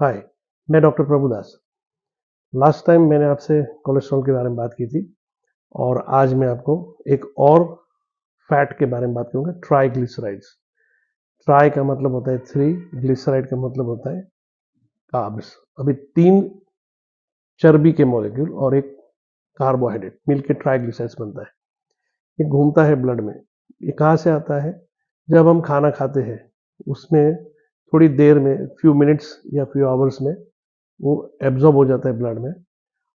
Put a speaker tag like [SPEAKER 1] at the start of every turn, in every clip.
[SPEAKER 1] हाय, मैं doctor Prabhudas. Last time मैंने आपसे कोलेस्ट्रॉल के बारे में बात की थी और आज मैं आपको एक और फैट के बारे में बात करूंगा, ट्राइग्लिसराइड्स। ट्राई का मतलब होता है थ्री, ग्लिसराइड का मतलब होता है कार्ब्स। अभी तीन चर्बी के मॉलिक्यूल और एक कार्बोहाइड्रेट मिलकर ट्राइग्लिसराइड्स बनता है। ये घूमता है ब्लड में। ये कहाँ से आता है? जब हम खाना खाते हैं उसमें थोड़ी देर में, फ्यू मिनट्स या फ्यू आवर्स में वो एब्जॉर्ब हो जाता है ब्लड में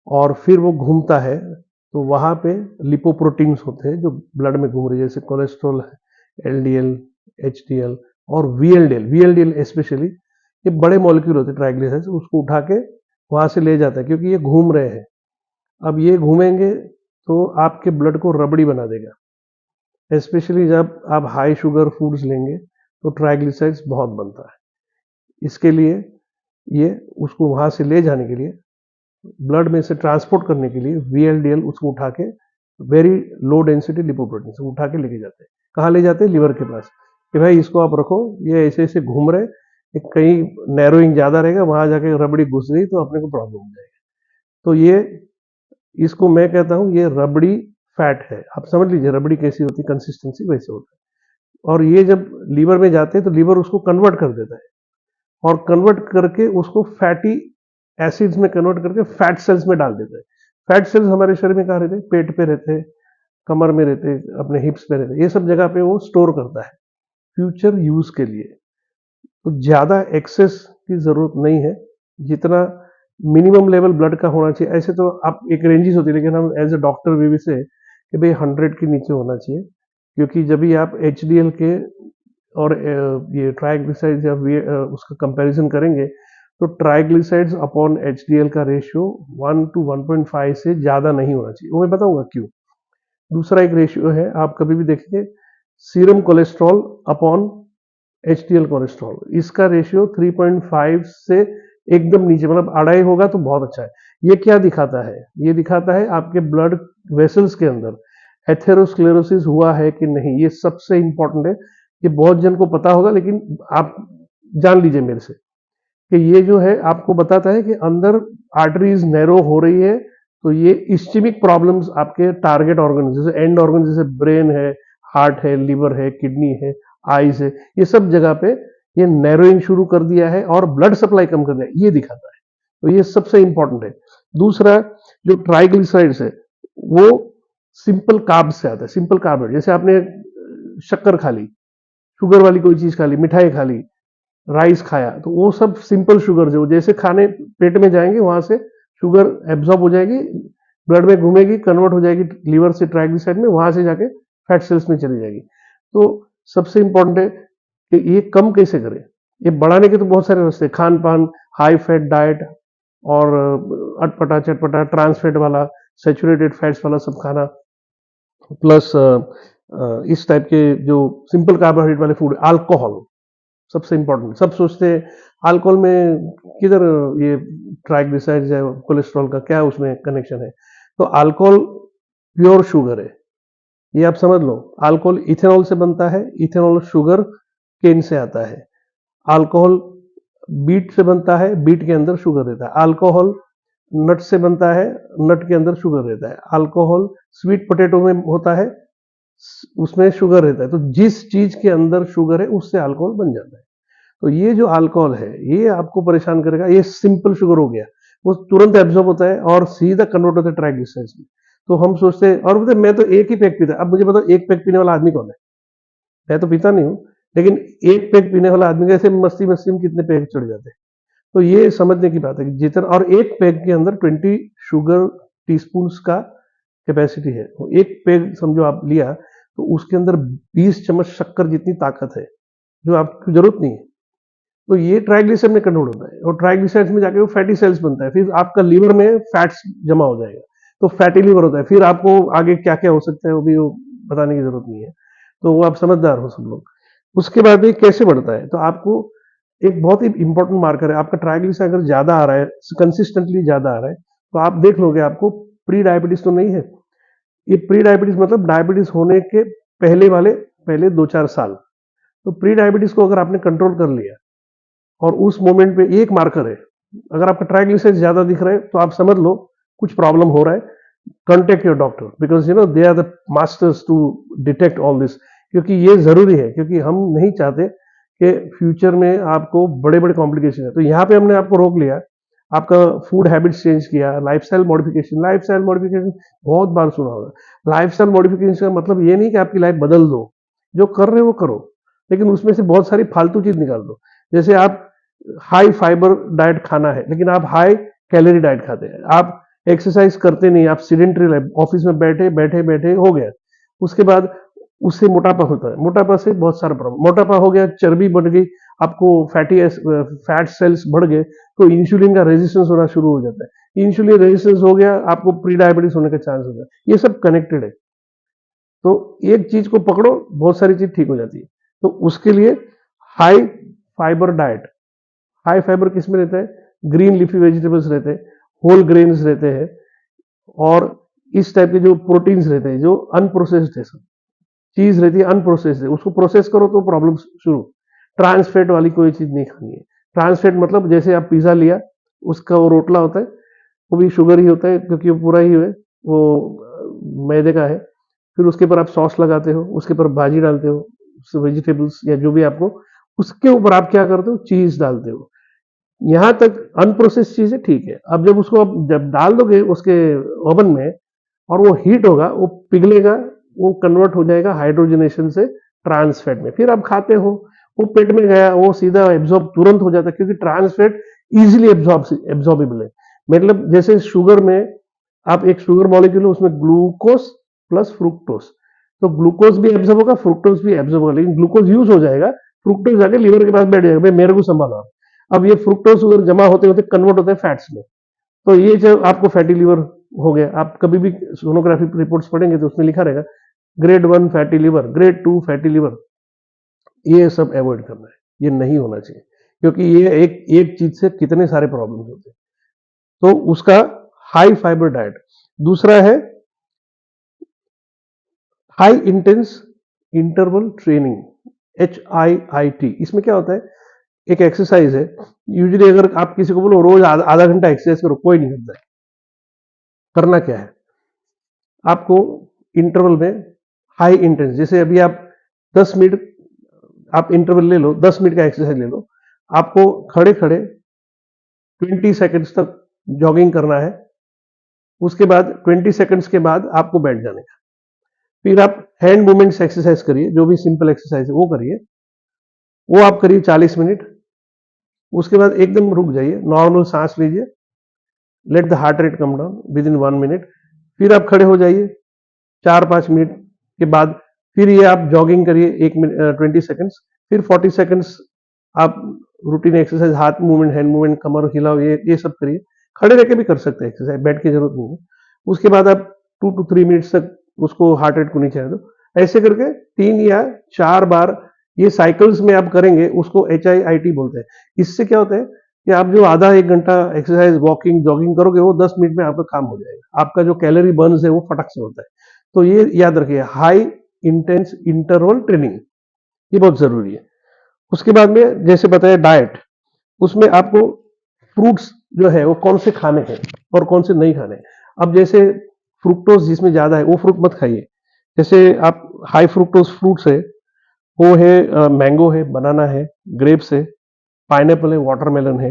[SPEAKER 1] और फिर वो घूमता है। तो वहाँ पे लिपोप्रोटीन्स होते हैं जो ब्लड में घूम रहे हैं, जैसे कोलेस्ट्रॉल है, एलडीएल, एचडीएल और वीएलडीएल। वीएलडीएल स्पेशली ये बड़े मॉलिक्यूल होते हैं ट्राइग्लिसराइड्स, उसको उठा के वहाँ से ले जाता है क्योंकि ये घूम रहे हैं। अब ये घूमेंगे तो आपके ब्लड को रबड़ी बना देगा। स्पेशली जब आप हाई शुगर फूड्स लेंगे तो ट्राइग्लिसराइड्स बहुत बनता है। इसके लिए ये उसको वहाँ से ले जाने के लिए, ब्लड में से ट्रांसपोर्ट करने के लिए वीएलडीएल उसको उठा के, वेरी लो डेंसिटी लिपोप्रोटीन से उठा के लेके जाते हैं। कहाँ ले जाते हैं? लिवर के पास, कि भाई इसको आप रखो, ये ऐसे ऐसे घूम रहे, कहीं नैरोइंग ज्यादा रहेगा, वहां जाके रबड़ी घुस गई तो अपने को प्रॉब्लम हो जाएगी। तो ये, इसको मैं कहता हूँ ये रबड़ी फैट है। आप समझ लीजिए रबड़ी कैसी होती है, कंसिस्टेंसी वैसे होता है। और ये जब लीवर में जाते हैं तो लीवर उसको कन्वर्ट कर देता है और कन्वर्ट करके उसको फैटी एसिड्स में कन्वर्ट करके फैट सेल्स में डाल देता है। फैट सेल्स हमारे शरीर में कहाँ रहते हैं? पेट पे रहते हैं, कमर में रहते हैं, अपने हिप्स पे रहते हैं। ये सब जगह पे वो स्टोर करता है फ्यूचर यूज के लिए। तो ज्यादा एक्सेस की जरूरत नहीं है, जितना मिनिमम लेवल ब्लड का होना चाहिए। ऐसे तो आप एक रेंजेस होती है, लेकिन हम एज ए डॉक्टर वी भी से कि भाई 100 के नीचे होना चाहिए, क्योंकि जब भी आप एचडीएल के और ये ट्राइग्लिसराइड्स या उसका कंपैरिजन करेंगे तो ट्राइग्लिसराइड्स अपॉन एचडीएल का रेशियो 1 to 1.5 से ज्यादा नहीं होना चाहिए। वो मैं बताऊंगा क्यों। दूसरा एक रेशियो है, आप कभी भी देखेंगे, serum cholesterol upon HDL cholesterol, इसका रेशियो 3.5 से एकदम नीचे, मतलब अढ़ाई होगा तो बहुत अच्छा है। ये क्या दिखाता है? ये दिखाता है आपके ब्लड वेसल्स के अंदर एथेरोस्क्लेरोसिस हुआ है कि नहीं। ये सबसे इंपॉर्टेंट है। ये बहुत जन को पता होगा, लेकिन आप जान लीजिए मेरे से कि ये जो है आपको बताता है कि अंदर आर्टरीज नैरो हो रही है। तो ये इस्चेमिक प्रॉब्लम्स आपके टारगेट ऑर्गन, जैसे एंड ऑर्गन, जैसे ब्रेन है, हार्ट है, लिवर है, किडनी है, आईज है, ये सब जगह पे ये नैरोइंग शुरू कर दिया है और ब्लड सप्लाई कम कर दिया है, ये दिखाता है। तो ये सबसे इंपॉर्टेंट है। दूसरा, जो ट्राइग्लिसराइड्स है वो सिंपल कार्ब से आता है। सिंपल कार्ब, जैसे आपने शक्कर खा ली, शुगर वाली कोई चीज खा ली, मिठाई खा ली, राइस खाया, तो वो सब सिंपल शुगर जो जैसे खाने पेट में जाएंगे वहां से शुगर एब्जॉर्ब हो जाएगी, ब्लड में घूमेगी, कन्वर्ट हो जाएगी लीवर से ट्राइग्लिसराइड में, वहां से जाके फैट सेल्स में चली जाएगी। तो सबसे इंपॉर्टेंट है कि ये कम कैसे करें। ये बढ़ाने के तो बहुत सारे रास्ते, खान पान, हाई फैट डाइट और अटपटा चटपटा ट्रांस फैट वाला, सेचुरेटेड फैट्स वाला सब खाना, प्लस इस टाइप के जो सिंपल कार्बोहाइड्रेट वाले फूड, अल्कोहल सबसे इंपॉर्टेंट। सब सोचते हैं अल्कोहल में किधर ये ट्राइग्लिसराइड्स है, कोलेस्ट्रॉल का क्या उसमें कनेक्शन है। तो अल्कोहल प्योर शुगर है, ये आप समझ लो। अल्कोहल इथेनॉल से बनता है, इथेनॉल शुगर केन से आता है। अल्कोहल बीट से बनता है, बीट के अंदर शुगर रहता है। अल्कोहल नट से बनता है, नट के अंदर शुगर रहता है। अल्कोहल स्वीट पोटैटो में होता है, उसमें शुगर रहता है। तो जिस चीज के अंदर शुगर है उससे अल्कोहल बन जाता है। तो ये जो अल्कोहल है ये आपको परेशान करेगा। ये सिंपल शुगर हो गया, वो तुरंत एब्जॉर्ब होता है और सीधा कन्वर्ट होता है ट्राइग्लिसराइड्स में। तो हम सोचते हैं, और मैं तो एक ही पैक पीता। अब मुझे बताओ एक पैक पीने वाला आदमी कौन है? मैं तो पीता नहीं हूँ, लेकिन एक पैक पीने वाला आदमी कैसे मस्ती मस्ती में कितने पैक चढ़ जाते हैं। तो ये समझने की बात है कि जितना, और एक पैक के अंदर 20 शुगर टीस्पून का कैपेसिटी है। तो एक पैक समझो आप लिया तो उसके अंदर 20 चम्मच शक्कर जितनी ताकत है, जो आपकी जरूरत नहीं है। तो ये ट्राइग्लिसराइड में कन्वर्ट होता है और ट्राइग्लिसराइड्स में जाके वो फैटी सेल्स बनता है, फिर आपका लीवर में फैट्स जमा हो जाएगा, तो फैटी लीवर होता है। फिर आपको आगे क्या क्या हो सकता है वो भी बताने की जरूरत नहीं है। तो वो आप समझदार हो सब लोग। उसके बाद ये कैसे बढ़ता है? तो आपको एक बहुत ही इंपॉर्टेंट मार्कर है, आपका ट्राइग्लिसराइड अगर ज्यादा आ रहा है, कंसिस्टेंटली ज्यादा आ रहा है, तो आप देख लोगे आपको प्री डायबिटीज तो नहीं है। ये प्री डायबिटीज मतलब डायबिटीज होने के पहले वाले, पहले 2-4 साल। तो प्री डायबिटीज को अगर आपने कंट्रोल कर लिया और उस मोमेंट पे एक मार्कर है, अगर आपका ट्राइग्लिसराइड ज्यादा दिख रहा है तो आप समझ लो कुछ प्रॉब्लम हो रहा है, contact your doctor because they are the masters to detect all this, क्योंकि ये जरूरी है, क्योंकि हम नहीं चाहते कि फ्यूचर में आपको बड़े बड़े कॉम्प्लिकेशन है। तो यहाँ पे हमने आपको रोक लिया, आपका फूड हैबिट्स चेंज किया, लाइफस्टाइल मॉडिफिकेशन बहुत बार सुना होगा। लाइफस्टाइल मॉडिफिकेशन का मतलब ये नहीं कि आपकी लाइफ बदल दो, जो कर रहे हो वो करो, लेकिन उसमें से बहुत सारी फालतू चीज निकाल दो। जैसे आप हाई फाइबर डाइट खाना है लेकिन आप हाई कैलोरी डाइट खाते हैं, आप एक्सरसाइज करते नहीं, आप सीडेंटरी लाइफ, ऑफिस में बैठे बैठे बैठे हो गया, उसके बाद उससे मोटापा होता है, मोटापा से बहुत सारा प्रॉब्लम, मोटापा हो गया, चर्बी बढ़ गई, आपको फैट सेल्स बढ़ गए, तो इंसुलिन का रेजिस्टेंस होना शुरू हो जाता है, इंसुलिन रेजिस्टेंस हो गया, आपको प्री डायबिटीज होने का चांस होता है। ये सब कनेक्टेड है, तो एक चीज को पकड़ो बहुत सारी चीज ठीक हो जाती है। तो उसके लिए high fibre diet, high fibre किस में रहता है, ग्रीन लीफी वेजिटेबल्स रहते हैं, होल ग्रेन्स रहते हैं, और इस टाइप के जो प्रोटीन्स रहते हैं जो अनप्रोसेस्ड है, सब चीज रहती है अनप्रोसेस्ड है, उसको प्रोसेस करो तो प्रॉब्लम शुरू। ट्रांसफैट वाली कोई चीज नहीं खानी है। ट्रांसफैट मतलब जैसे आप पिज्जा लिया, उसका वो रोटला होता है, वो भी शुगर ही होता है क्योंकि वो पूरा ही है, वो मैदे का है। फिर उसके ऊपर आप सॉस लगाते हो, उसके ऊपर भाजी डालते हो, वेजिटेबल्स या जो भी आपको, उसके ऊपर आप क्या करते हो, चीज डालते हो। यहां तक अनप्रोसेस्ड चीजें ठीक है। अब जब उसको आप जब डाल दोगे उसके ओवन में और वो हीट होगा, वो पिघलेगा, वो कन्वर्ट हो जाएगा हाइड्रोजनेशन से ट्रांस फैट में, फिर आप खाते हो, वो पेट में गया, वो सीधा एब्जॉर्ब तुरंत हो जाता है, क्योंकि ट्रांस फैट इजिली एब्जॉर्बेबल है। मतलब जैसे शुगर में आप एक शुगर मॉलिक्यूल है, उसमें ग्लूकोस प्लस फ्रुक्टोस, तो ग्लूकोज भी एब्जॉर्ब होगा, फ्रुक्टोज भी एब्जॉर्ब होगा, लेकिन ग्लूकोज यूज हो जाएगा, फ्रुक्टोज जाके लीवर के पास बैठ जाएगा, भाई मेरे को संभालो। अब ये फ्रुक्टोज शुगर जमा होते होते कन्वर्ट होते हैं फैट्स में, तो ये जब आपको फैटी लिवर हो गया, आप कभी भी सोनोग्राफी रिपोर्ट्स पढ़ेंगे तो उसमें लिखा रहेगा grade 1 fatty liver, grade 2 fatty liver. ये सब अवॉइड करना है, ये नहीं होना चाहिए, क्योंकि ये एक एक चीज से कितने सारे प्रॉब्लम होते हैं। तो उसका हाई फाइबर डाइट। दूसरा है high intense interval training, HIIT। इसमें क्या होता है, एक एक्सरसाइज है, यूजुअली अगर आप किसी को बोलो रोज आधा घंटा एक्सरसाइज करो, कोई नहीं करता है। करना क्या है, आपको इंटरवल में हाई इंटेंस, जैसे अभी आप 10 मिनट आप इंटरवल ले लो, 10 मिनट का एक्सरसाइज ले लो, आपको खड़े खड़े 20 सेकंड्स तक जॉगिंग करना है, उसके बाद 20 सेकंड्स के बाद आपको बैठ जाने का, फिर आप हैंड मूवमेंट्स एक्सरसाइज करिए, जो भी सिंपल एक्सरसाइज है वो करिए, वो आप करिए 40 मिनट, उसके बाद एकदम रुक जाइए, नॉर्मल सांस लीजिए, let the heart rate come down with in 1 minute, फिर आप खड़े हो जाइए 4-5 मिनट के बाद, फिर ये आप जॉगिंग करिए 1 मिनट 20 सेकंड्स, फिर 40 सेकंड्स आप रूटीन एक्सरसाइज, हाथ मूवमेंट, हैंड मूवमेंट, कमर हिलाओ, ये सब करिए, खड़े रह के भी कर सकते हैं एक्सरसाइज, बैठ की जरूरत नहीं है। उसके बाद आप 2 to 3 मिनट्स तक उसको हार्ट रेट को नीचे आने दो, ऐसे करके 3 या 4 बार ये साइकिल्स में आप करेंगे, उसको HIIT बोलते हैं। इससे क्या होता है कि आप जो आधा 1 घंटा एक्सरसाइज, वॉकिंग, जॉगिंग करोगे, वो 10 मिनट में आपका काम हो जाएगा, आपका जो कैलोरी बर्न है वो फटक से होता है। तो ये याद रखिए, हाई इंटेंस इंटरवल ट्रेनिंग, ये बहुत जरूरी है। उसके बाद में जैसे बताया डाइट, उसमें आपको फ्रूट्स जो है वो कौन से खाने हैं और कौन से नहीं खाने हैं। अब जैसे फ्रुक्टोज जिसमें ज्यादा है वो फ्रूट मत खाइए, जैसे आप हाई फ्रुक्टोज फ्रूट्स है, वो है मैंगो है, बनाना है, ग्रेप्स है, पाइनएप्पल है, वाटरमेलन है,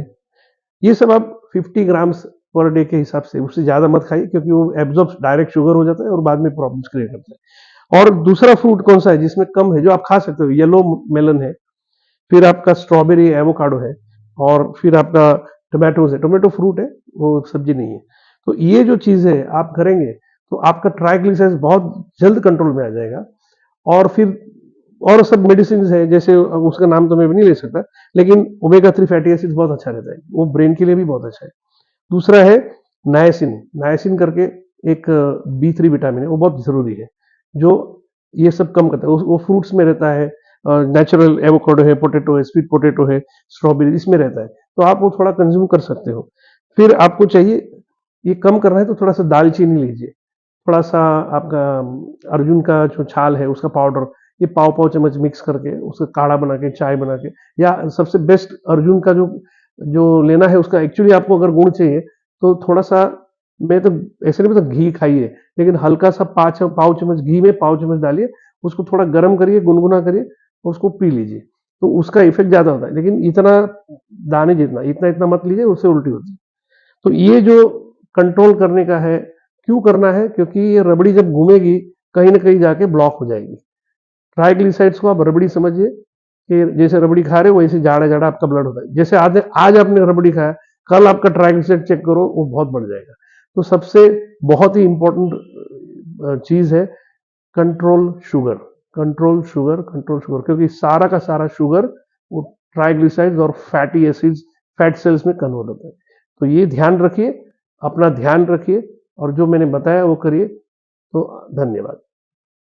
[SPEAKER 1] ये सब आप 50 ग्राम्स पर डे के हिसाब से, उससे ज्यादा मत खाइए, क्योंकि वो एब्जॉर्ब डायरेक्ट शुगर हो जाता है और बाद में प्रॉब्लम्स क्रिएट करता है। और दूसरा फ्रूट कौन सा है जिसमें कम है, जो आप खा सकते हो, येलो मेलन है, फिर आपका स्ट्रॉबेरी, एवोकाडो है, और फिर आपका टोमेटोज है, टोमेटो फ्रूट है, वो सब्जी नहीं है। तो ये जो चीज है आप करेंगे तो आपका ट्राइग्लिसराइड्स बहुत जल्द कंट्रोल में आ जाएगा। और फिर और सब मेडिसिन है, जैसे उसका नाम तो मैं भी नहीं ले सकता, लेकिन ओमेगा 3 फैटी एसिड बहुत अच्छा रहता है, वो ब्रेन के लिए भी बहुत अच्छा है। दूसरा है नायसिन, नायसिन करके एक B3 विटामिन है, वो बहुत जरूरी है, जो ये सब कम करता है, वो फ्रूट्स में रहता है, नेचुरल एवोकाडो है, पोटैटो है, स्वीट पोटैटो है, स्ट्रॉबेरी, इसमें रहता है, तो आप वो थोड़ा कंज्यूम कर सकते हो। फिर आपको चाहिए ये कम करना है तो थोड़ा सा दालचीनी लीजिए, थोड़ा सा आपका अर्जुन का जो छाल है उसका पाउडर, ये पाव चम्मच मिक्स करके उसका काढ़ा बना के, चाय बना के, या सबसे बेस्ट अर्जुन का जो जो लेना है उसका, एक्चुअली आपको अगर गुण चाहिए तो थोड़ा सा, मैं तो ऐसे नहीं बोलता घी खाइए, लेकिन हल्का सा पाव चम्मच घी में पाव चम्मच डालिए, उसको थोड़ा गर्म करिए, गुनगुना करिए और उसको पी लीजिए, तो उसका इफेक्ट ज्यादा होता है। लेकिन इतना दाने जितना, इतना इतना मत लीजिए, उससे उल्टी होती है। तो ये जो कंट्रोल करने का है, क्यों करना है, क्योंकि ये रबड़ी जब घूमेगी कहीं ना कहीं जाके ब्लॉक हो जाएगी। ट्राइग्लिसराइड्स को आप रबड़ी समझिए कि जैसे रबड़ी खा रहे हो वैसे जाड़ा जाड़ा आपका ब्लड होता है। जैसे आज आपने रबड़ी खाया, कल आपका ट्राइग्लिसराइड चेक करो, वो बहुत बढ़ जाएगा। तो सबसे बहुत ही इंपॉर्टेंट चीज है control sugar, control sugar, control sugar, क्योंकि सारा का सारा शुगर वो ट्राइग्लिसराइड्स और फैटी एसिड्स, फैट सेल्स में कन्वर्ट होता है। तो ये ध्यान रखिए, अपना ध्यान रखिए और जो मैंने बताया वो करिए। तो धन्यवाद।